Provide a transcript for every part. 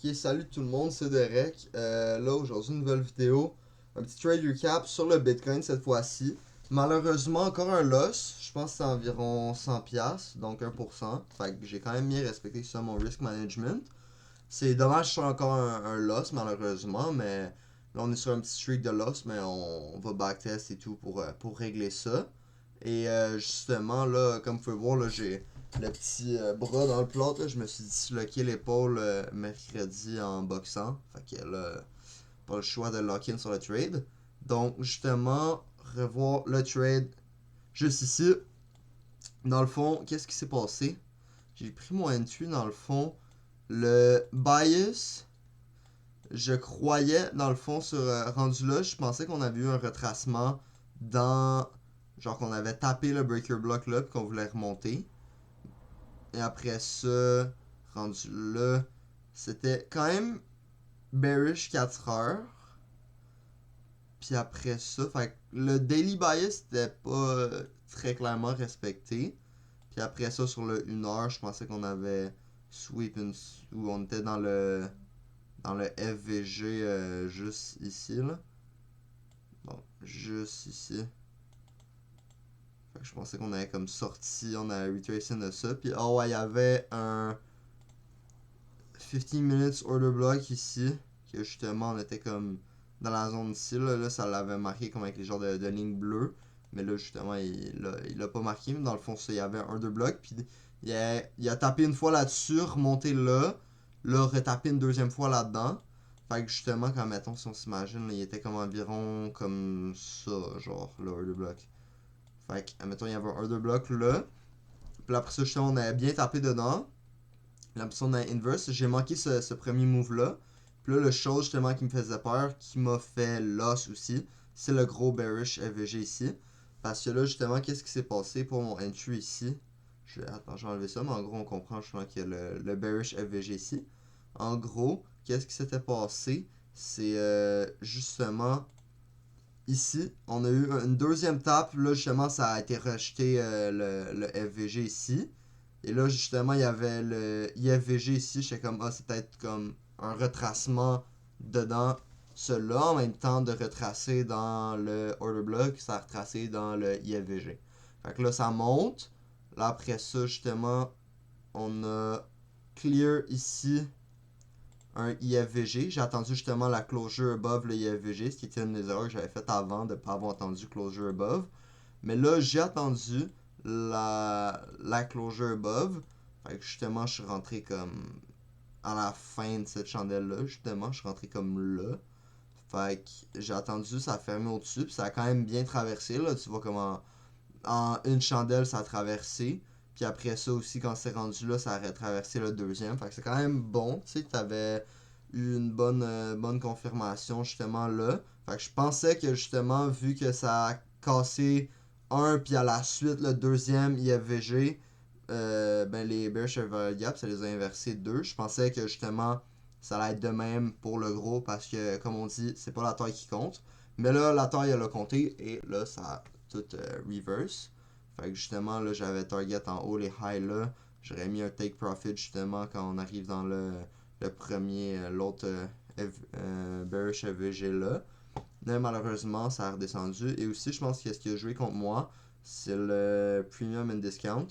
Ok, salut tout le monde, c'est Derek. Là, aujourd'hui, une nouvelle vidéo. Un petit trade recap sur le Bitcoin cette fois-ci. Malheureusement, encore un loss. Je pense que c'est environ 100$, donc 1%. Fait que j'ai quand même bien respecté ça, mon risk management. C'est dommage sur encore un loss, malheureusement, mais là, on est sur un petit streak de loss, mais on va backtest et tout pour régler ça. Et justement, là, comme vous pouvez voir, là, j'ai le petit bras dans le plâtre. Là, je me suis disloqué l'épaule mercredi en boxant. Fait que là, pas le choix de lock-in sur le trade. Donc, justement, revoir le trade juste ici. Dans le fond, qu'est-ce qui s'est passé? J'ai pris mon entry dans le fond. Le bias, je croyais dans le fond sur rendu là, je pensais qu'on avait eu un retracement dans genre qu'on avait tapé le breaker block là puis qu'on voulait remonter. Et après ça, rendu là, c'était quand même bearish 4 heures. Puis après ça, fait que le daily bias était pas très clairement respecté. Puis après ça, sur le 1 heure, je pensais qu'on avait sweep où on était dans le FVG juste ici là. Bon, juste ici. Fait que je pensais qu'on avait comme sorti, on avait retracé de ça. Puis oh ouais, il y avait un 15 minutes order block ici. Que justement on était comme dans la zone ici. Là ça l'avait marqué comme avec les genres de lignes bleues. Mais là justement il l'a pas marqué. Mais dans le fond, il y avait un order block. Puis il a tapé une fois là-dessus, remonté là. Là, retapé une deuxième fois là-dedans. Fait que justement, quand mettons, si on s'imagine, il était comme environ comme ça, genre, le order block. Fait que, admettons, il y avait un order block là. Puis après ça, justement, on avait bien tapé dedans. Puis après ça, on a inverse. J'ai manqué ce premier move-là. Puis là, le chose justement qui me faisait peur, qui m'a fait loss aussi, c'est le gros bearish FVG ici. Parce que là, justement, qu'est-ce qui s'est passé pour mon entry ici? Attends, je vais enlever ça, mais en gros, on comprend justement qu'il y a le bearish FVG ici. En gros, qu'est-ce qui s'était passé? C'est justement ici, on a eu une deuxième tape. Là, justement, ça a été rejeté le FVG ici. Et là, justement, il y avait le IFVG ici. J'étais comme, ah, c'est peut-être comme un retracement dedans cela en même temps de retracer dans le order block. Ça a retracé dans le IFVG. Fait que là, ça monte. Là, après ça, justement, on a clear ici un IFVG. J'ai attendu justement la closure above le IFVG, ce qui était une des erreurs que j'avais faites avant de ne pas avoir attendu closure above. Mais là, j'ai attendu la closure above. Fait que justement, je suis rentré comme à la fin de cette chandelle-là. Justement, je suis rentré comme là. Fait que j'ai attendu, ça a fermé au-dessus. Puis ça a quand même bien traversé. Là. Tu vois comment en une chandelle, ça a traversé. Puis après ça aussi, quand c'est rendu là, ça a traversé le deuxième. Fait que c'est quand même bon. Tu sais, t'avais eu une bonne confirmation justement là. Fait que je pensais que justement, vu que ça a cassé un, puis à la suite, le deuxième IFVG, ben les Bearish Gap, ça les a inversés deux. Je pensais que justement, ça allait être de même pour le gros parce que, comme on dit, c'est pas la taille qui compte. Mais là, la taille, elle a compté et là, ça a tout reverse. Fait que justement, là, j'avais target en haut, les highs là. J'aurais mis un take profit justement quand on arrive dans le premier, l'autre bearish FVG là. Mais malheureusement, ça a redescendu. Et aussi, je pense que ce qui a joué contre moi, c'est le premium and discount.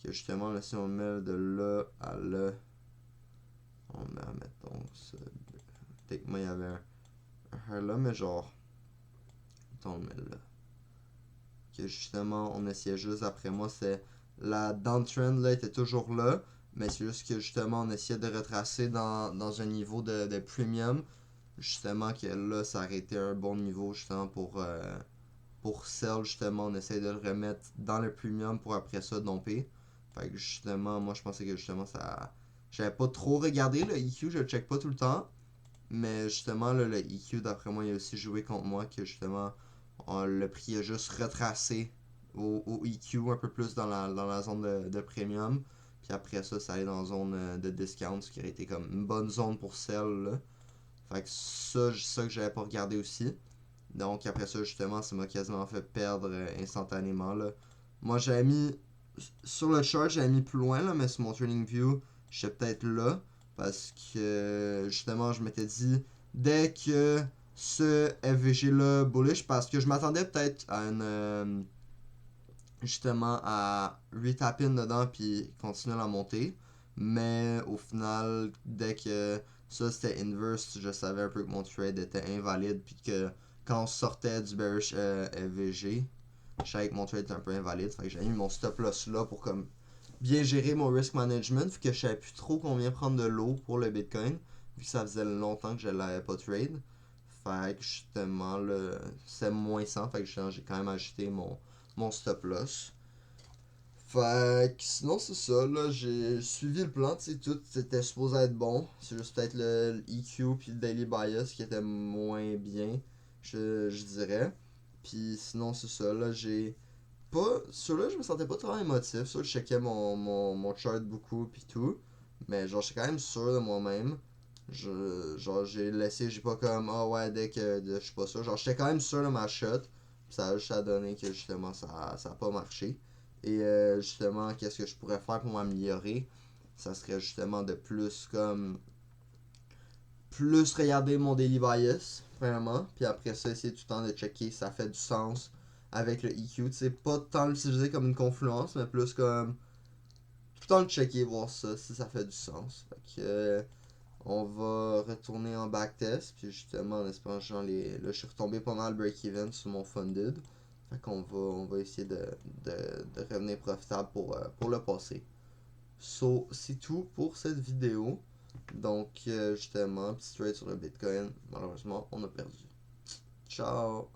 Que justement, là, si on met de là à là, on met, mettons, ça. Techniquement, il y avait un là, mais genre, mettons, on le met là. Que justement, on essayait juste après moi, c'est la downtrend là était toujours là, mais c'est juste que justement, on essayait de retracer dans un niveau de premium. Justement, que là, ça aurait été un bon niveau justement pour sell. Justement, on essaie de le remettre dans le premium pour après ça domper. Fait que justement, moi je pensais que justement ça. J'avais pas trop regardé le EQ, je le check pas tout le temps. Mais justement, là, le EQ, d'après moi, il a aussi joué contre moi que justement, le prix a juste retracé au EQ un peu plus dans la zone de premium. Puis après ça, ça allait dans la zone de discount, ce qui aurait été comme une bonne zone pour sell. Là. Fait que ça que j'avais pas regardé aussi. Donc après ça, justement, ça m'a quasiment fait perdre instantanément. Là. Moi, j'avais mis. Sur le chart, j'avais mis plus loin, là, mais sur mon Trading View, j'étais peut-être là. Parce que justement, je m'étais dit, dès que ce FVG là bullish, parce que je m'attendais peut-être à une. Justement, à retap in dedans puis continuer la montée. Mais au final, dès que ça c'était inverse, je savais un peu que mon trade était invalide. Puis que quand on sortait du bearish FVG, je savais que mon trade était un peu invalide. Fait que j'ai mis mon stop loss là pour comme bien gérer mon risk management, vu que je savais plus trop combien prendre de l'eau pour le Bitcoin, vu que ça faisait longtemps que je l'avais pas trade. Fait que justement, c'est moins 100, fait que j'ai quand même ajouté mon stop loss. Fait que sinon, c'est ça, là, j'ai suivi le plan, tu sais, tout c'était supposé être bon. C'est juste peut-être le EQ puis le Daily Bias qui était moins bien, je dirais. Puis sinon, c'est ça, là, j'ai pas. Sur là, je me sentais pas trop émotif. Sur je checkais mon chart beaucoup pis tout. Mais genre, j'étais quand même sûr de moi-même. Genre, j'ai pas comme, ah ouais, dès que je suis pas sûr. Genre, j'étais quand même sûr de ma shot. Pis ça a juste à donner que justement, ça a pas marché. Et justement, qu'est-ce que je pourrais faire pour m'améliorer? Ça serait justement de plus regarder mon daily bias, premièrement, puis après ça, essayer tout le temps de checker si ça fait du sens avec le EQ. Tu sais, pas tant l'utiliser comme une confluence, mais plus comme tout le temps le checker, voir ça, si ça fait du sens. Fait que, on va retourner en backtest, puis justement, en espérant, genre, là, je suis retombé pas mal break-even sur mon funded. Fait qu'on va essayer de revenir profitable pour le passé. So, c'est tout pour cette vidéo. Donc, justement, petit trade sur le Bitcoin. Malheureusement, on a perdu. Ciao!